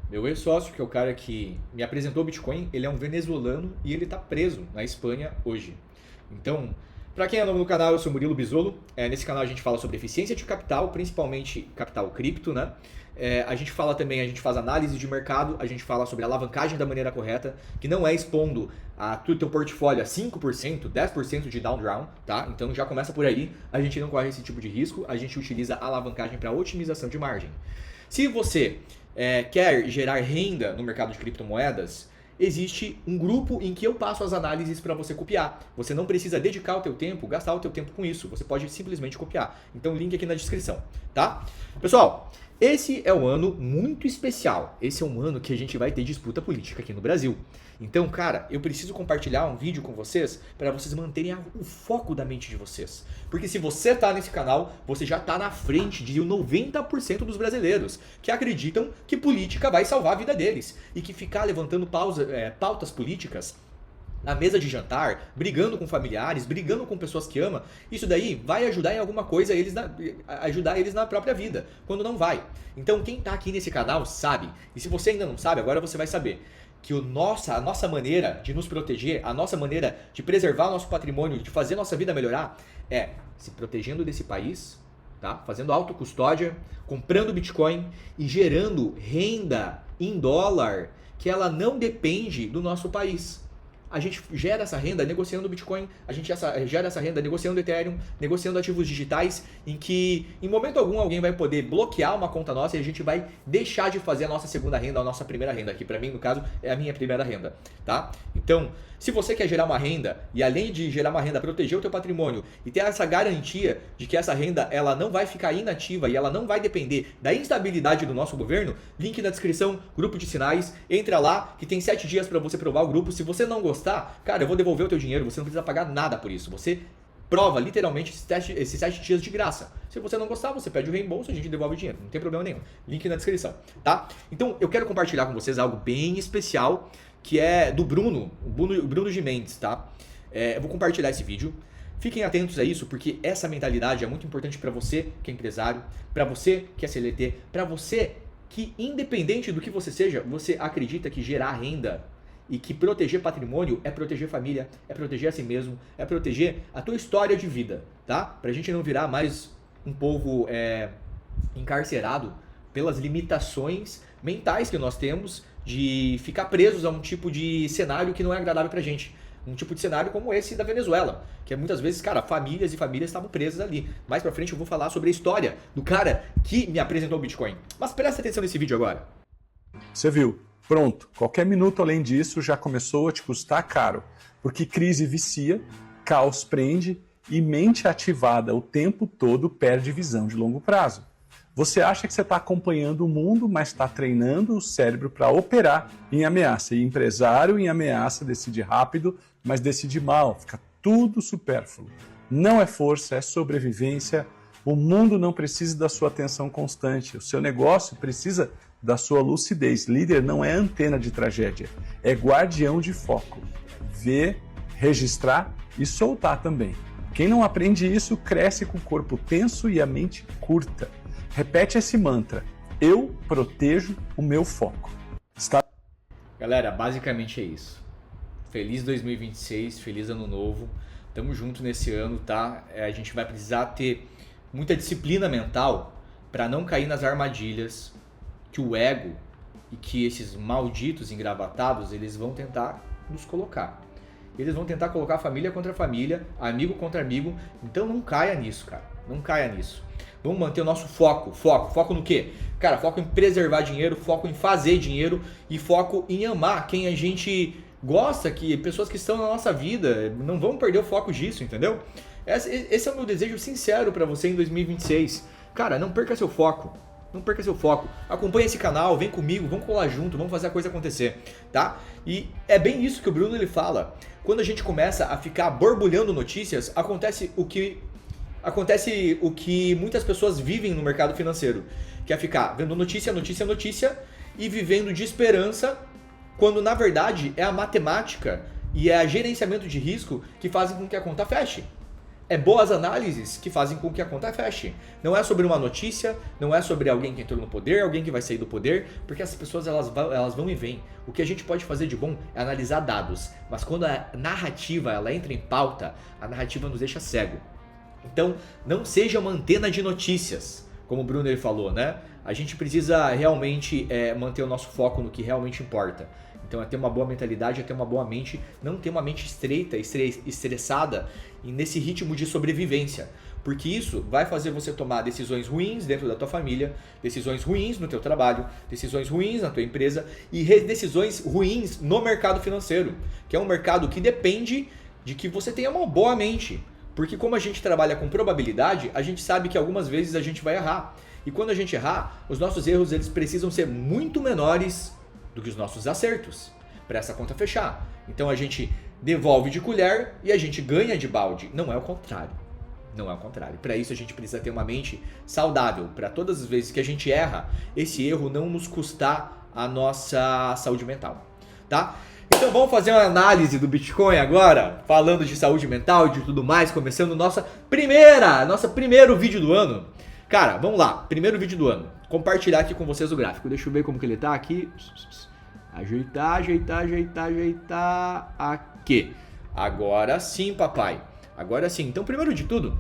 Meu ex-sócio, que é o cara que me apresentou o Bitcoin, ele é um venezuelano e ele está preso na Espanha hoje. Então, para quem é novo no canal, eu sou Murilo Bisolo. Nesse canal a gente fala sobre eficiência de capital, principalmente capital cripto, né? A gente fala também, a gente faz análise de mercado, a gente fala sobre alavancagem da maneira correta, que não é expondo o teu portfólio a 5%, 10% de down round, tá? Então já começa por aí, a gente não corre esse tipo de risco, a gente utiliza a alavancagem para otimização de margem. Se você quer gerar renda no mercado de criptomoedas, existe um grupo em que eu passo as análises para você copiar. Você não precisa dedicar o teu tempo, gastar o teu tempo com isso. Você pode simplesmente copiar. Então, link aqui na descrição, tá? Pessoal, esse é um ano muito especial. Esse é um ano que a gente vai ter disputa política aqui no Brasil. Então, cara, eu preciso compartilhar um vídeo com vocês para vocês manterem o foco da mente de vocês. Porque se você tá nesse canal, você já tá na frente de 90% dos brasileiros que acreditam que política vai salvar a vida deles. E que ficar levantando pautas políticas na mesa de jantar, brigando com familiares, brigando com pessoas que ama, isso daí vai ajudar em alguma coisa ajudar eles na própria vida, quando não vai. Então quem tá aqui nesse canal sabe, e se você ainda não sabe, agora você vai saber que a nossa maneira de nos proteger, a nossa maneira de preservar o nosso patrimônio, de fazer nossa vida melhorar, é se protegendo desse país, tá? Fazendo autocustódia, comprando Bitcoin e gerando renda em dólar que ela não depende do nosso país. A gente gera essa renda negociando Bitcoin, a gente gera essa renda negociando Ethereum, negociando ativos digitais, em que em momento algum alguém vai poder bloquear uma conta nossa e a gente vai deixar de fazer a nossa segunda renda, a nossa primeira renda, que para mim no caso é a minha primeira renda, tá? Então, se você quer gerar uma renda e além de gerar uma renda, proteger o teu patrimônio e ter essa garantia de que essa renda ela não vai ficar inativa e ela não vai depender da instabilidade do nosso governo, link na descrição, grupo de sinais, entra lá que tem 7 dias para você provar o grupo. Se você não gostar, cara, eu vou devolver o teu dinheiro, você não precisa pagar nada por isso. Você prova literalmente esses 7 dias de graça. Se você não gostar, você pede o reembolso, a gente devolve o dinheiro, não tem problema nenhum. Link na descrição, tá? Então, eu quero compartilhar com vocês algo bem especial, que é do Bruno de Mendes, tá? Eu vou compartilhar esse vídeo. Fiquem atentos a isso, porque essa mentalidade é muito importante para você que é empresário, para você que é CLT, para você que, independente do que você seja, você acredita que gerar renda e que proteger patrimônio é proteger família, é proteger a si mesmo, é proteger a tua história de vida, tá? Pra gente não virar mais um povo encarcerado pelas limitações mentais que nós temos de ficar presos a um tipo de cenário que não é agradável pra gente. Um tipo de cenário como esse da Venezuela, que muitas vezes, cara, famílias e famílias estavam presas ali. Mais pra frente eu vou falar sobre a história do cara que me apresentou o Bitcoin. Mas presta atenção nesse vídeo agora. Você viu? Pronto. Qualquer minuto além disso já começou a te custar caro. Porque crise vicia, caos prende e mente ativada o tempo todo perde visão de longo prazo. Você acha que você está acompanhando o mundo, mas está treinando o cérebro para operar em ameaça. E empresário em ameaça decide rápido, mas decide mal. Fica tudo supérfluo. Não é força, é sobrevivência. O mundo não precisa da sua atenção constante. O seu negócio precisa da sua lucidez. Líder não é antena de tragédia, é guardião de foco. Ver, registrar e soltar também. Quem não aprende isso cresce com o corpo tenso e a mente curta. Repete esse mantra: eu protejo o meu foco. Galera, basicamente é isso. Feliz 2026, feliz ano novo. Tamo junto nesse ano, tá? A gente vai precisar ter muita disciplina mental para não cair nas armadilhas que o ego e que esses malditos engravatados eles vão tentar nos colocar. Eles vão tentar colocar família contra família, amigo contra amigo. Então não caia nisso, cara. Não caia nisso. Vamos manter o nosso foco. Foco no quê? Cara, foco em preservar dinheiro, foco em fazer dinheiro e foco em amar quem a gente gosta, que pessoas que estão na nossa vida. Não vamos perder o foco disso, entendeu? Esse é o meu desejo sincero para você em 2026. Cara, não perca seu foco. Não perca seu foco. Acompanhe esse canal, vem comigo, vamos colar junto, vamos fazer a coisa acontecer, tá? E é bem isso que o Bruno ele fala. Quando a gente começa a ficar borbulhando notícias, acontece o que muitas pessoas vivem no mercado financeiro, que é ficar vendo notícia e vivendo de esperança, quando na verdade é a matemática e é a gerenciamento de risco que fazem com que a conta feche. É boas análises que fazem com que a conta feche. Não é sobre uma notícia, não é sobre alguém que entrou no poder, alguém que vai sair do poder, porque essas pessoas elas vão e vêm. O que a gente pode fazer de bom é analisar dados, mas quando a narrativa ela entra em pauta, a narrativa nos deixa cego. Então, não seja uma antena de notícias, como o Brunner falou, né? A gente precisa realmente manter o nosso foco no que realmente importa. Então é ter uma boa mentalidade, é ter uma boa mente, não ter uma mente estreita, estressada e nesse ritmo de sobrevivência. Porque isso vai fazer você tomar decisões ruins dentro da tua família, decisões ruins no teu trabalho, decisões ruins na tua empresa e decisões ruins no mercado financeiro, que é um mercado que depende de que você tenha uma boa mente. Porque como a gente trabalha com probabilidade, a gente sabe que algumas vezes a gente vai errar. E quando a gente errar, os nossos erros eles precisam ser muito menores do que os nossos acertos, para essa conta fechar. Então a gente devolve de colher e a gente ganha de balde. Não é o contrário. Não é o contrário. Para isso a gente precisa ter uma mente saudável. Para todas as vezes que a gente erra, esse erro não nos custar a nossa saúde mental. Tá? Então vamos fazer uma análise do Bitcoin agora, falando de saúde mental e de tudo mais, começando nosso primeiro vídeo do ano. Cara, vamos lá. Primeiro vídeo do ano. Compartilhar aqui com vocês o gráfico. Deixa eu ver como que ele tá aqui. Ajeitar. Aqui. Agora sim, papai. Agora sim. Então, primeiro de tudo,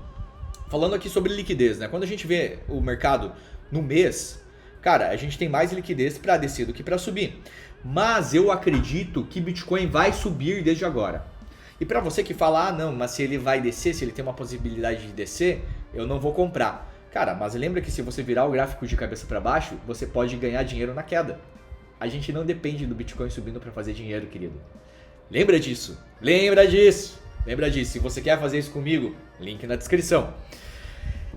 falando aqui sobre liquidez, né? Quando a gente vê o mercado no mês, cara, a gente tem mais liquidez para descer do que para subir. Mas eu acredito que Bitcoin vai subir desde agora. E para você que fala, não, mas se ele vai descer, se ele tem uma possibilidade de descer, eu não vou comprar. Cara, mas lembra que se você virar o gráfico de cabeça para baixo, você pode ganhar dinheiro na queda. A gente não depende do Bitcoin subindo para fazer dinheiro, querido. Lembra disso. Se você quer fazer isso comigo, link na descrição.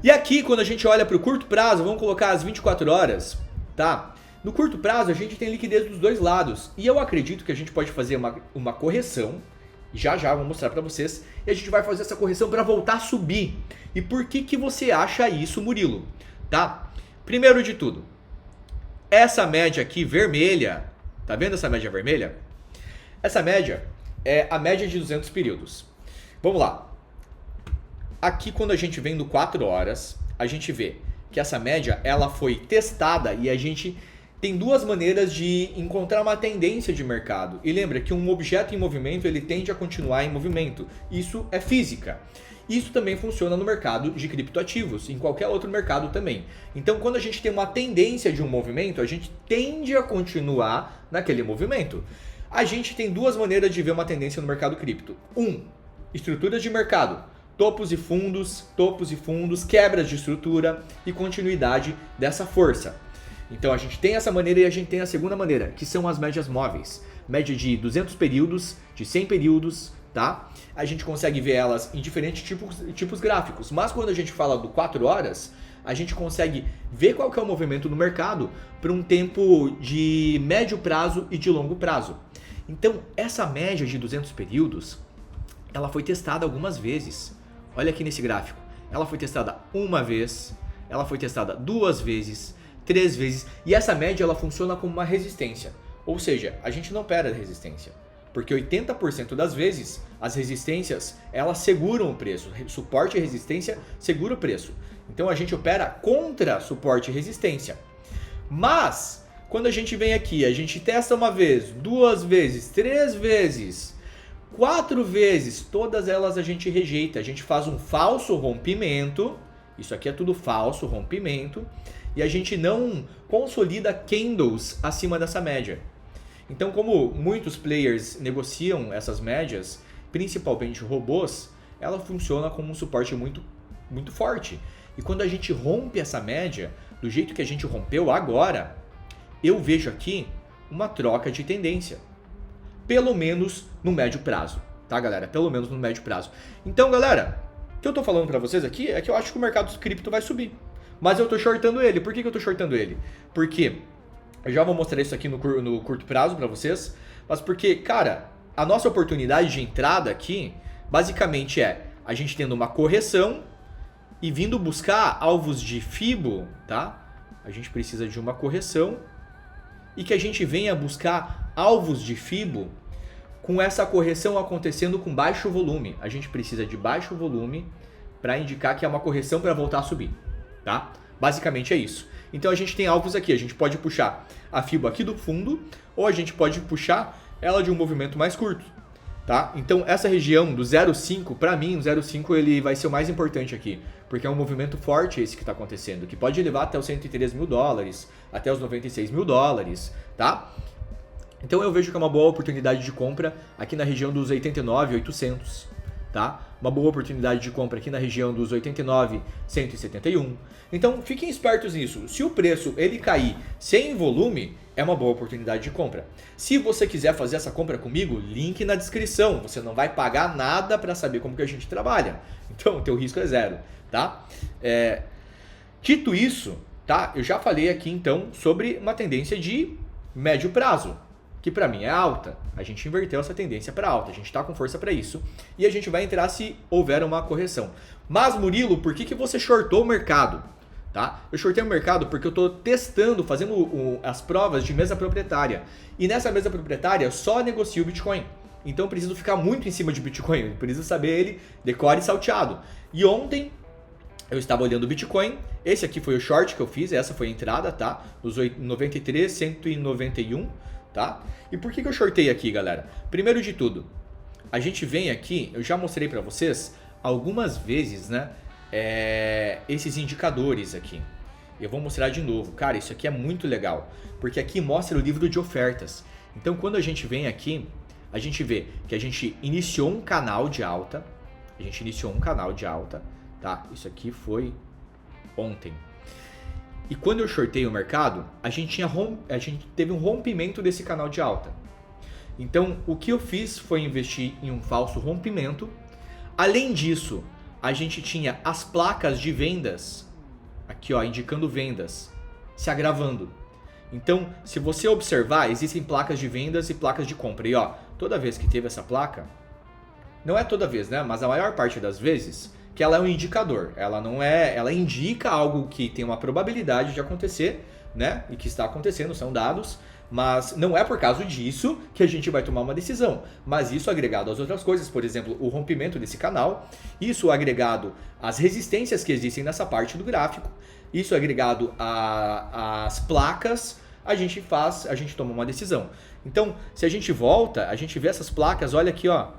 E aqui, quando a gente olha para o curto prazo, vamos colocar as 24 horas, tá? No curto prazo, a gente tem liquidez dos dois lados. E eu acredito que a gente pode fazer uma correção. Já vou mostrar para vocês. E a gente vai fazer essa correção para voltar a subir. E por que você acha isso, Murilo? Tá? Primeiro de tudo, essa média aqui vermelha, tá vendo essa média vermelha? Essa média é a média de 200 períodos. Vamos lá. Aqui quando a gente vem no 4 horas, a gente vê que essa média ela foi testada e a gente tem duas maneiras de encontrar uma tendência de mercado. E lembra que um objeto em movimento ele tende a continuar em movimento. Isso é física. Isso também funciona no mercado de criptoativos, em qualquer outro mercado também. Então, quando a gente tem uma tendência de um movimento, a gente tende a continuar naquele movimento. A gente tem duas maneiras de ver uma tendência no mercado cripto. Estruturas de mercado. Topos e fundos, quebras de estrutura e continuidade dessa força. Então a gente tem essa maneira e a gente tem a segunda maneira, que são as médias móveis. Média de 200 períodos, de 100 períodos, tá? A gente consegue ver elas em diferentes tipos gráficos. Mas quando a gente fala do 4 horas, a gente consegue ver qual que é o movimento no mercado para um tempo de médio prazo e de longo prazo. Então essa média de 200 períodos, ela foi testada algumas vezes. Olha aqui nesse gráfico. Ela foi testada uma vez, ela foi testada 2 vezes, 3 vezes. E essa média ela funciona como uma resistência. Ou seja, a gente não perde a resistência. Porque 80% das vezes as resistências elas seguram o preço. Suporte e resistência segura o preço. Então a gente opera contra suporte e resistência. Mas quando a gente vem aqui, a gente testa uma vez, 2 vezes, 3 vezes, 4 vezes, todas elas a gente rejeita. A gente faz um falso rompimento. Isso aqui é tudo falso rompimento. E a gente não consolida candles acima dessa média. Então, como muitos players negociam essas médias, principalmente robôs, ela funciona como um suporte muito, muito forte. E quando a gente rompe essa média, do jeito que a gente rompeu agora, eu vejo aqui uma troca de tendência. Pelo menos no médio prazo, tá, galera? Pelo menos no médio prazo. Então, galera, o que eu tô falando pra vocês aqui é que eu acho que o mercado cripto vai subir. Mas eu tô shortando ele. Por que eu tô shortando ele? Porque eu já vou mostrar isso aqui no curto prazo pra vocês. Mas porque, cara, a nossa oportunidade de entrada aqui, basicamente é a gente tendo uma correção e vindo buscar alvos de FIBO, tá? A gente precisa de uma correção e que a gente venha buscar alvos de FIBO com essa correção acontecendo com baixo volume. A gente precisa de baixo volume para indicar que é uma correção para voltar a subir, tá? Basicamente é isso. Então a gente tem alvos aqui, a gente pode puxar a FIBO aqui do fundo ou a gente pode puxar ela de um movimento mais curto, tá? Então essa região do 0,5, para mim o 0,5 ele vai ser o mais importante aqui, porque é um movimento forte esse que está acontecendo, que pode levar até os 103 mil dólares, até os 96 mil dólares, tá? Então eu vejo que é uma boa oportunidade de compra aqui na região dos 89.800, tá? Uma boa oportunidade de compra aqui na região dos 89.171. Então fiquem espertos nisso. Se o preço ele cair sem volume, é uma boa oportunidade de compra. Se você quiser fazer essa compra comigo, link na descrição. Você não vai pagar nada para saber como que a gente trabalha. Então o teu risco é zero, tá? Dito isso, tá? Eu já falei aqui então sobre uma tendência de médio prazo, que para mim é alta. A gente inverteu essa tendência para alta, a gente está com força para isso e a gente vai entrar se houver uma correção. Mas Murilo, por que você shortou o mercado? Tá? Eu shortei o mercado porque eu estou testando, fazendo as provas de mesa proprietária e nessa mesa proprietária eu só negocio o Bitcoin. Então eu preciso ficar muito em cima de Bitcoin, eu preciso saber ele decore e salteado. E ontem eu estava olhando o Bitcoin, esse aqui foi o short que eu fiz, essa foi a entrada, tá? Nos 93.191. Tá? E por que eu shortei aqui, galera? Primeiro de tudo, a gente vem aqui, eu já mostrei para vocês algumas vezes, né? Esses indicadores aqui. Eu vou mostrar de novo. Cara, isso aqui é muito legal, porque aqui mostra o livro de ofertas. Então, quando a gente vem aqui, a gente vê que a gente iniciou um canal de alta. Tá? Isso aqui foi ontem. E quando eu shortei o mercado, a gente teve um rompimento desse canal de alta. Então, o que eu fiz foi investir em um falso rompimento. Além disso, a gente tinha as placas de vendas, aqui ó, indicando vendas, se agravando. Então, se você observar, existem placas de vendas e placas de compra. E ó, toda vez que teve essa placa, não é toda vez, né? Mas a maior parte das vezes, que ela é um indicador, ela indica algo que tem uma probabilidade de acontecer, né? E que está acontecendo, são dados, mas não é por causa disso que a gente vai tomar uma decisão. Mas isso agregado às outras coisas, por exemplo, o rompimento desse canal, isso agregado às resistências que existem nessa parte do gráfico, isso agregado às placas, a gente toma uma decisão. Então, se a gente volta, a gente vê essas placas, olha aqui, ó.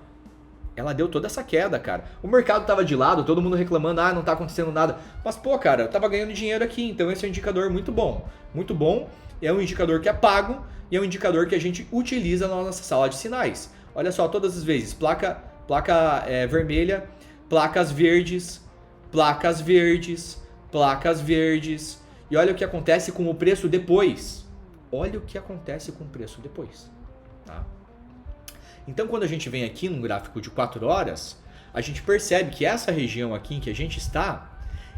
Ela deu toda essa queda, cara. O mercado tava de lado, todo mundo reclamando, não tá acontecendo nada. Mas, pô, cara, eu tava ganhando dinheiro aqui, então esse é um indicador muito bom. Muito bom, é um indicador que é pago e é um indicador que a gente utiliza na nossa sala de sinais. Olha só, todas as vezes, placa vermelha, placas verdes, placas verdes, placas verdes. E olha o que acontece com o preço depois. Olha o que acontece com o preço depois, tá? Então, quando a gente vem aqui num gráfico de 4 horas, a gente percebe que essa região aqui em que a gente está,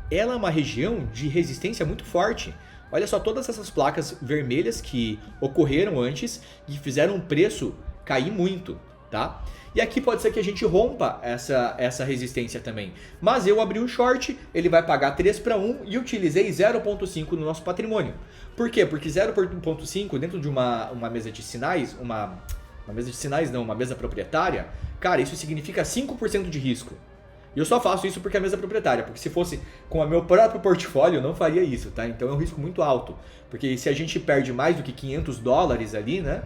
ela é uma região de resistência muito forte. Olha só todas essas placas vermelhas que ocorreram antes e fizeram o preço cair muito, tá? E aqui pode ser que a gente rompa essa resistência também. Mas eu abri um short, ele vai pagar 3:1 e utilizei 0,5 no nosso patrimônio. Por quê? Porque 0,5 dentro de uma mesa de sinais, uma mesa proprietária, cara, isso significa 5% de risco. E eu só faço isso porque é mesa proprietária, porque se fosse com o meu próprio portfólio, eu não faria isso, tá? Então é um risco muito alto, porque se a gente perde mais do que 500 dólares ali, né,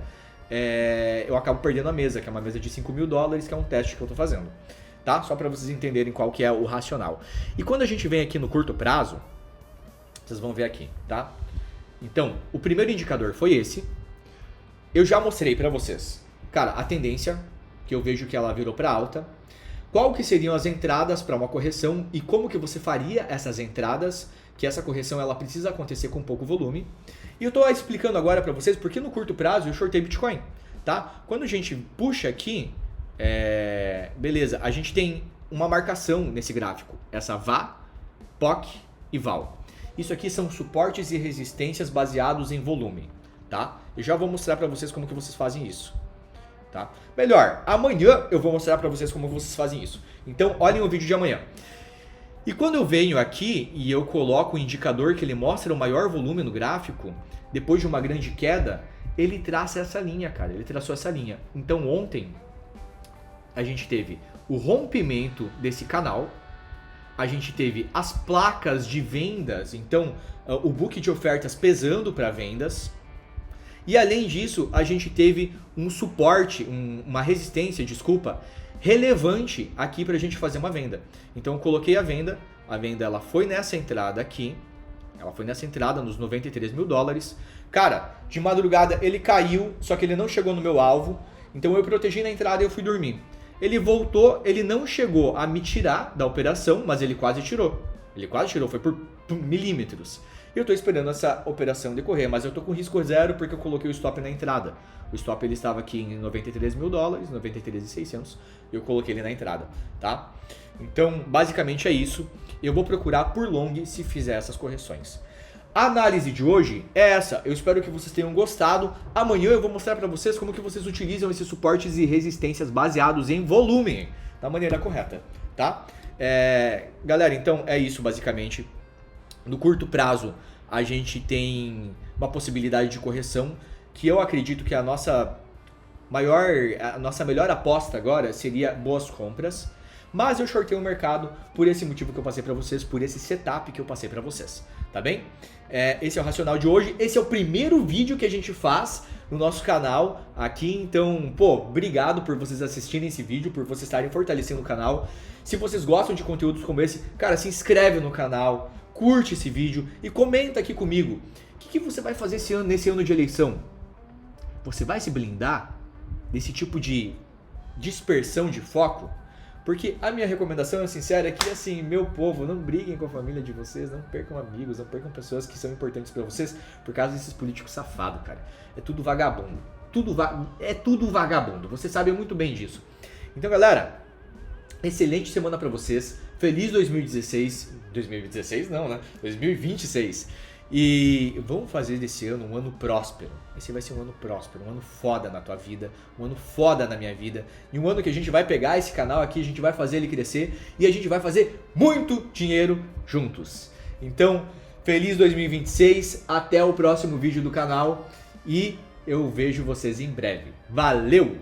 eu acabo perdendo a mesa, que é uma mesa de 5 mil dólares, que é um teste que eu tô fazendo, tá? Só para vocês entenderem qual que é o racional. E quando a gente vem aqui no curto prazo, vocês vão ver aqui, tá? Então, o primeiro indicador foi esse. Eu já mostrei para vocês, cara, a tendência, que eu vejo que ela virou para alta. Qual que seriam as entradas para uma correção e como que você faria essas entradas, que essa correção ela precisa acontecer com pouco volume. E eu estou explicando agora para vocês porque no curto prazo eu shortei Bitcoin, tá? Quando a gente puxa aqui, beleza, a gente tem uma marcação nesse gráfico, essa VA, POC e VAL. Isso aqui são suportes e resistências baseados em volume, tá? Eu já vou mostrar para vocês como que vocês fazem isso. Tá? Melhor, amanhã eu vou mostrar para vocês como vocês fazem isso. Então, olhem o vídeo de amanhã. E quando eu venho aqui e eu coloco o indicador que ele mostra o maior volume no gráfico, depois de uma grande queda, ele traça essa linha, cara. Ele traçou essa linha. Então, ontem, a gente teve o rompimento desse canal. a gente teve as placas de vendas, então o book de ofertas pesando para vendas. E além disso, a gente teve um suporte, uma resistência, desculpa, relevante aqui para a gente fazer uma venda. Então eu coloquei a venda ela foi nessa entrada aqui, ela foi nessa entrada nos 93 mil dólares. Cara, de madrugada ele caiu, só que ele não chegou no meu alvo, então eu protegi na entrada e eu fui dormir. Ele voltou, ele não chegou a me tirar da operação, mas ele quase tirou. Ele quase tirou, foi por milímetros. E eu estou esperando essa operação decorrer, mas eu estou com risco zero porque eu coloquei o stop na entrada. O stop ele estava aqui em 93 mil dólares, 93.600, e eu coloquei ele na entrada, tá? Então, basicamente é isso. Eu vou procurar por long se fizer essas correções. A análise de hoje é essa. Eu espero que vocês tenham gostado. Amanhã eu vou mostrar para vocês como que vocês utilizam esses suportes e resistências baseados em volume da maneira correta, tá? Galera, então é isso basicamente. No curto prazo, a gente tem uma possibilidade de correção que eu acredito que a nossa melhor aposta agora seria boas compras. Mas eu shortei o mercado por esse motivo que eu passei para vocês, por esse setup que eu passei para vocês, tá bem? Esse é o racional de hoje, esse é o primeiro vídeo que a gente faz no nosso canal aqui, então, obrigado por vocês assistirem esse vídeo, por vocês estarem fortalecendo o canal. Se vocês gostam de conteúdos como esse, cara, se inscreve no canal, curte esse vídeo e comenta aqui comigo. O que você vai fazer nesse ano de eleição? Você vai se blindar desse tipo de dispersão de foco? Porque a minha recomendação é sincera, é que assim, meu povo, não briguem com a família de vocês, não percam amigos, não percam pessoas que são importantes pra vocês por causa desses políticos safados, cara. É tudo vagabundo. É tudo vagabundo. Vocês sabem muito bem disso. Então, galera, excelente semana pra vocês. Feliz 2016. 2016 não, né? 2026. E vamos fazer desse ano um ano próspero. Esse vai ser um ano próspero, um ano foda na tua vida, um ano foda na minha vida. E um ano que a gente vai pegar esse canal aqui, a gente vai fazer ele crescer e a gente vai fazer muito dinheiro juntos. Então, feliz 2026, até o próximo vídeo do canal e eu vejo vocês em breve. Valeu!